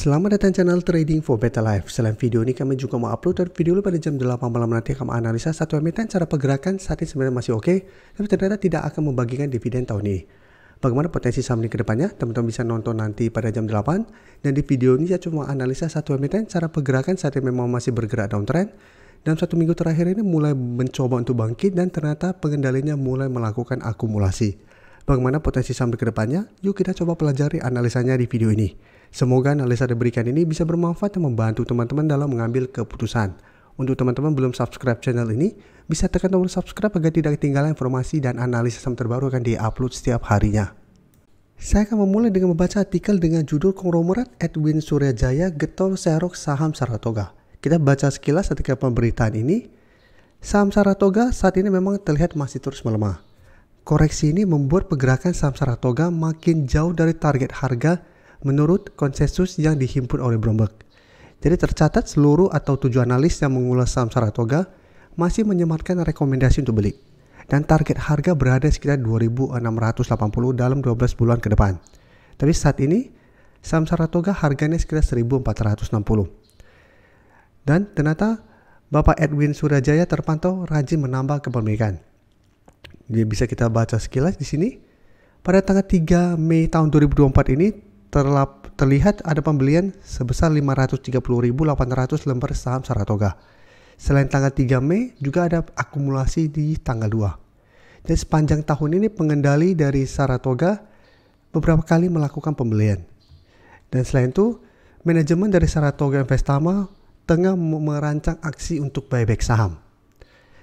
Selamat datang channel Trading for Better Life. Selain video ini kami juga mau upload video pada jam 8 malam nanti kami analisa satu emiten cara pergerakan saat ini sebenarnya masih oke, tapi ternyata tidak akan membagikan dividen tahun ini. Bagaimana potensi saham ini ke depannya? Teman-teman bisa nonton nanti pada jam 8. Dan di video ini saya cuma analisa satu emiten cara pergerakan saat ini memang masih bergerak downtrend. Dalam satu minggu terakhir ini mulai mencoba untuk bangkit dan ternyata pengendalinya mulai melakukan akumulasi. Bagaimana potensi saham ke depannya? Yuk kita coba pelajari analisanya di video ini. Semoga analisa yang diberikan ini bisa bermanfaat dan membantu teman-teman dalam mengambil keputusan. Untuk teman-teman belum subscribe channel ini, bisa tekan tombol subscribe agar tidak ketinggalan informasi dan analisa saham terbaru akan di-upload setiap harinya. Saya akan memulai dengan membaca artikel dengan judul Konglomerat Edwin Suryajaya Getol Serok Saham Saratoga. Kita baca sekilas ketika pemberitaan ini. Saham Saratoga saat ini memang terlihat masih terus melemah. Koreksi ini membuat pergerakan saham Saratoga makin jauh dari target harga menurut konsensus yang dihimpun oleh Bloomberg. Jadi tercatat seluruh atau 7 analis yang mengulas saham Saratoga masih menyematkan rekomendasi untuk beli. Dan target harga berada sekitar 2.680 dalam 12 bulan ke depan. Tapi saat ini saham Saratoga harganya sekitar 1.460. Dan ternyata Bapak Edwin Suryajaya terpantau rajin menambah kepemilikan. Jadi bisa kita baca sekilas di sini. Pada tanggal 3 Mei tahun 2024 ini terlihat ada pembelian sebesar 530.800 lembar saham Saratoga. Selain tanggal 3 Mei juga ada akumulasi di tanggal 2. Dan sepanjang tahun ini pengendali dari Saratoga beberapa kali melakukan pembelian. Dan selain itu, manajemen dari Saratoga Investama tengah merancang aksi untuk buyback saham.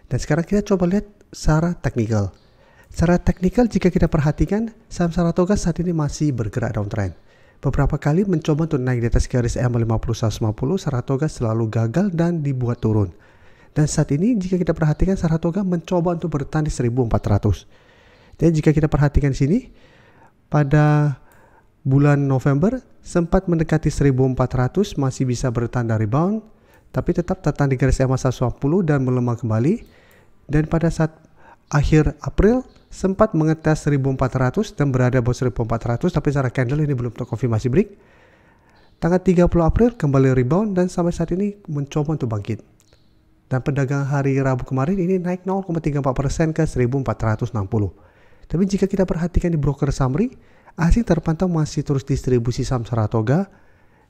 Dan sekarang kita coba lihat secara teknikal. Secara teknikal jika kita perhatikan, saham Saratoga saat ini masih bergerak downtrend. Beberapa kali mencoba untuk naik di atas garis EMA 50-150, Saratoga selalu gagal dan dibuat turun. Dan saat ini jika kita perhatikan Saratoga mencoba untuk bertahan di 1400. Dan jika kita perhatikan sini, pada bulan November sempat mendekati 1400, masih bisa bertahan dari rebound, tapi tetap tertahan di garis EMA 150 dan melemah kembali. Dan pada saat akhir April sempat mengetes 1400 dan berada bawah 1400, tapi secara candle ini belum terkonfirmasi break. Tanggal 30 April kembali rebound dan sampai saat ini mencoba untuk bangkit. Dan perdagangan hari Rabu kemarin ini naik 0,34% ke 1460. Tapi jika kita perhatikan di broker summary, asing terpantau masih terus distribusi saham Saratoga,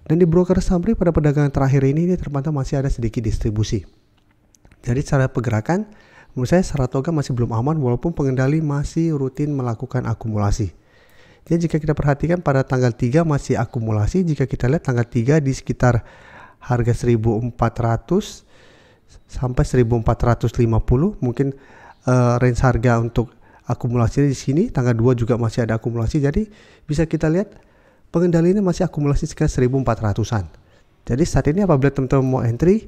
dan di broker summary pada perdagangan terakhir ini terpantau masih ada sedikit distribusi. Jadi secara pergerakan menurut saya Saratoga masih belum aman walaupun pengendali masih rutin melakukan akumulasi. Jadi jika kita perhatikan pada tanggal 3 masih akumulasi, jika kita lihat tanggal 3 di sekitar harga 1400 sampai 1450 mungkin range harga untuk akumulasi di sini. Tanggal 2 juga masih ada akumulasi, jadi bisa kita lihat pengendali ini masih akumulasi sekitar 1400-an. Jadi saat ini apabila teman-teman mau entry,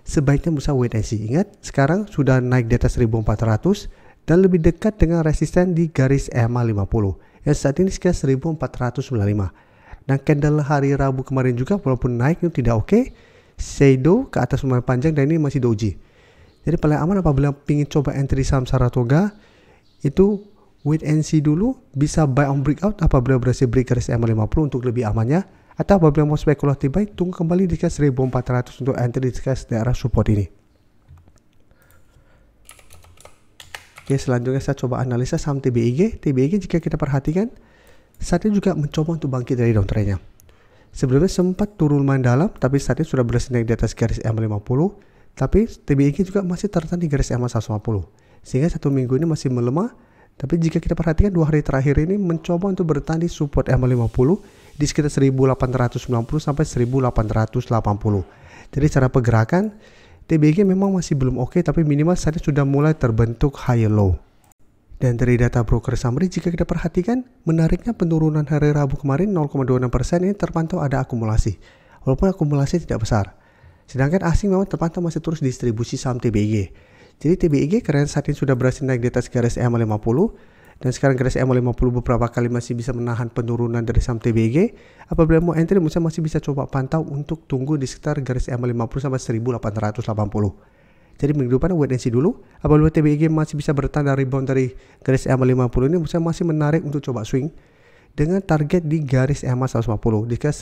sebaiknya bisa wait and see. Ingat, sekarang sudah naik di atas 1400 dan lebih dekat dengan resisten di garis EMA 50 yang saat ini sekitar 1495. Dan candle hari Rabu kemarin juga walaupun naik itu tidak oke, shadow ke atas lumayan panjang dan ini masih doji. Jadi paling aman apabila ingin coba entry saham Saratoga itu wait and see dulu, bisa buy on breakout apabila berhasil break garis EMA 50 untuk lebih amannya. Atau apabila mau spekulatif baik, tunggu kembali di garis 1400 untuk entry di garis daerah support ini. Oke, selanjutnya saya coba analisa saham TBIG. TBIG jika kita perhatikan, saat ini juga mencoba untuk bangkit dari downtrendnya. Sebelumnya sempat turun lumayan dalam, tapi saat ini sudah berhasil naik di atas garis EMA 50. Tapi TBIG juga masih tertahan di garis EMA 150. Sehingga satu minggu ini masih melemah. Tapi jika kita perhatikan 2 hari terakhir ini mencoba untuk bertahan di support EMA 50 di sekitar 1890 sampai 1880. Jadi cara pergerakan TBIG memang masih belum oke, tapi minimal saat ini sudah mulai terbentuk high low. Dan dari data broker summary jika kita perhatikan, menariknya penurunan hari Rabu kemarin 0,26% ini terpantau ada akumulasi. Walaupun akumulasi tidak besar. Sedangkan asing memang terpantau masih terus distribusi saham TBIG. Jadi TBIG karena saat ini sudah berhasil naik di atas garis EMA 50 dan sekarang garis EMA 50 beberapa kali masih bisa menahan penurunan dari saham TBIG. Apabila mau entry masih bisa coba pantau untuk tunggu di sekitar garis EMA 50 sampai 1880. Jadi minggu depan wait and see dulu. Apabila TBIG masih bisa bertahan dari rebound dari garis EMA 50 ini, masih menarik untuk coba swing. dengan target di garis EMA 150 di sekitar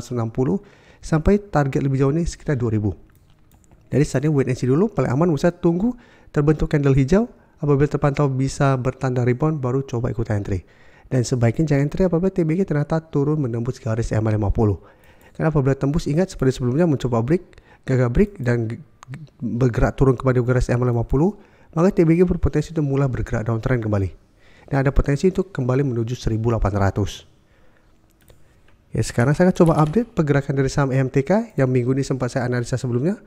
1960 sampai target lebih jauh ini sekitar 2000. Jadi saat ini wait and see dulu, paling aman bisa tunggu terbentuk candle hijau, apabila terpantau bisa bertanda rebound baru coba ikut entry. Dan sebaiknya jangan entry apabila TBG ternyata turun menembus garis EMA 50. Karena apabila tembus, ingat seperti sebelumnya mencoba break, gagal break dan bergerak turun kembali ke garis EMA 50, maka TBG berpotensi untuk mulai bergerak downtrend kembali. Dan ada potensi untuk kembali menuju 1800. Ya, sekarang saya akan coba update pergerakan dari saham MTK yang minggu ini sempat saya analisa sebelumnya.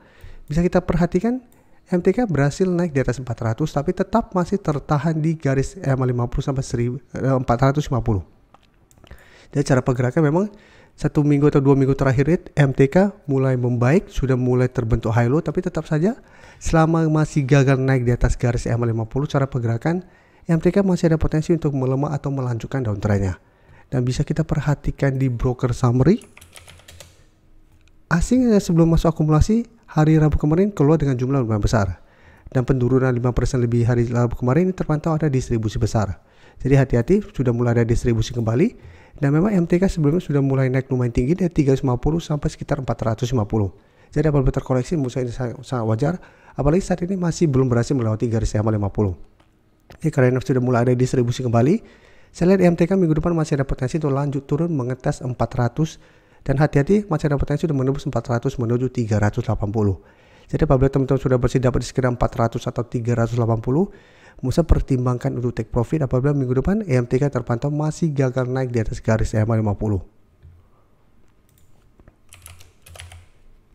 Bisa kita perhatikan MTK berhasil naik di atas 400 tapi tetap masih tertahan di garis EMA 50 sampai 450. Jadi cara pergerakan memang 1 minggu atau 2 minggu terakhir MTK mulai membaik, sudah mulai terbentuk high low, tapi tetap saja selama masih gagal naik di atas garis EMA 50, cara pergerakan MTK masih ada potensi untuk melemah atau melanjutkan downtrendnya. Dan bisa kita perhatikan di broker summary, asing sebelum masuk akumulasi hari Rabu kemarin keluar dengan jumlah lumayan besar, dan penurunan 5% lebih hari Rabu kemarin ini terpantau ada distribusi besar. Jadi hati-hati, sudah mulai ada distribusi kembali, dan memang MTK sebelumnya sudah mulai naik lumayan tinggi dari 350 sampai sekitar 450. Jadi apabila terkoreksi menurut saya ini sangat wajar, apalagi saat ini masih belum berhasil melewati garis EMA 50. Jadi karena sudah mulai ada distribusi kembali, saya lihat MTK minggu depan masih ada potensi untuk lanjut turun mengetes 400, dan hati-hati masih ada potensi untuk menembus 400 menuju 380. Jadi apabila teman-teman sudah bersih dapat di sekitar 400 atau 380, Musa pertimbangkan untuk take profit apabila minggu depan MTK terpantau masih gagal naik di atas garis EMA 50.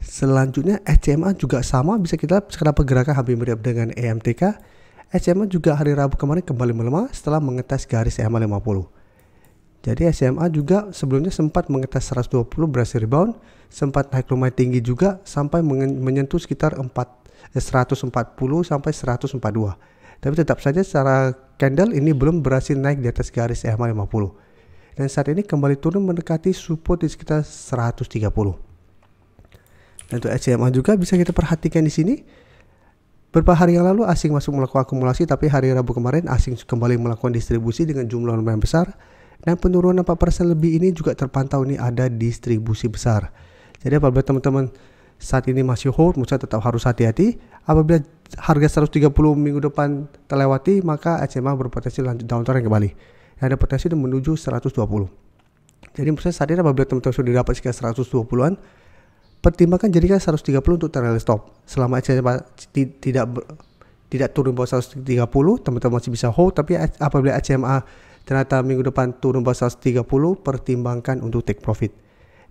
Selanjutnya SCMA juga sama, bisa kita sekarang pergerakan hampir mirip dengan MTK. SCMA juga hari Rabu kemarin kembali melemah setelah mengetes garis EMA 50. Jadi SCMA juga sebelumnya sempat mengetes 120 berhasil rebound, sempat naik lumayan tinggi juga sampai menyentuh sekitar 140 sampai 142. Tapi tetap saja secara candle ini belum berhasil naik di atas garis EMA 50. Dan saat ini kembali turun mendekati support di sekitar 130. Dan untuk SCMA juga bisa kita perhatikan di sini. Beberapa hari yang lalu asing masuk melakukan akumulasi, tapi hari Rabu kemarin asing kembali melakukan distribusi dengan jumlah lumayan besar, dan penurunan 4% lebih ini juga terpantau ini ada distribusi besar. Jadi apabila teman-teman saat ini masih hold, Musa tetap harus hati-hati. Apabila harga 130 minggu depan terlewati, maka SCMA berpotensi lanjut downtrend kembali. Ada potensi untuk menuju 120. Jadi Musa saat ini apabila teman-teman sudah dapat sekitar 120-an, pertimbangkan jadikan 130 untuk trailing stop. Selama SCMA tidak turun bawah 130, teman-teman masih bisa hold. Tapi apabila SCMA ternyata minggu depan turun bawah 130, pertimbangkan untuk take profit.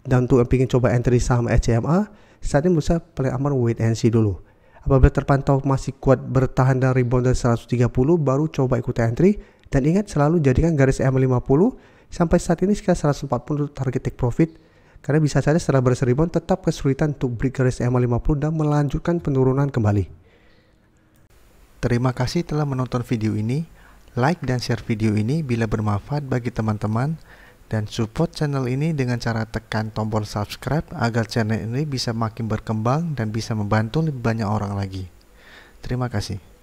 Dan untuk yang ingin coba entry saham SCMA, saat ini Musa paling aman wait and see dulu. Apabila terpantau masih kuat bertahan dan rebound dari 130, baru coba ikut entry. Dan ingat selalu jadikan garis EMA 50 sampai saat ini sekitar 140 target take profit. Karena bisa saja setelah berhasil rebound tetap kesulitan untuk break garis EMA 50 dan melanjutkan penurunan kembali. Terima kasih telah menonton video ini. Like dan share video ini bila bermanfaat bagi teman-teman, dan support channel ini dengan cara tekan tombol subscribe agar channel ini bisa makin berkembang dan bisa membantu lebih banyak orang lagi. Terima kasih.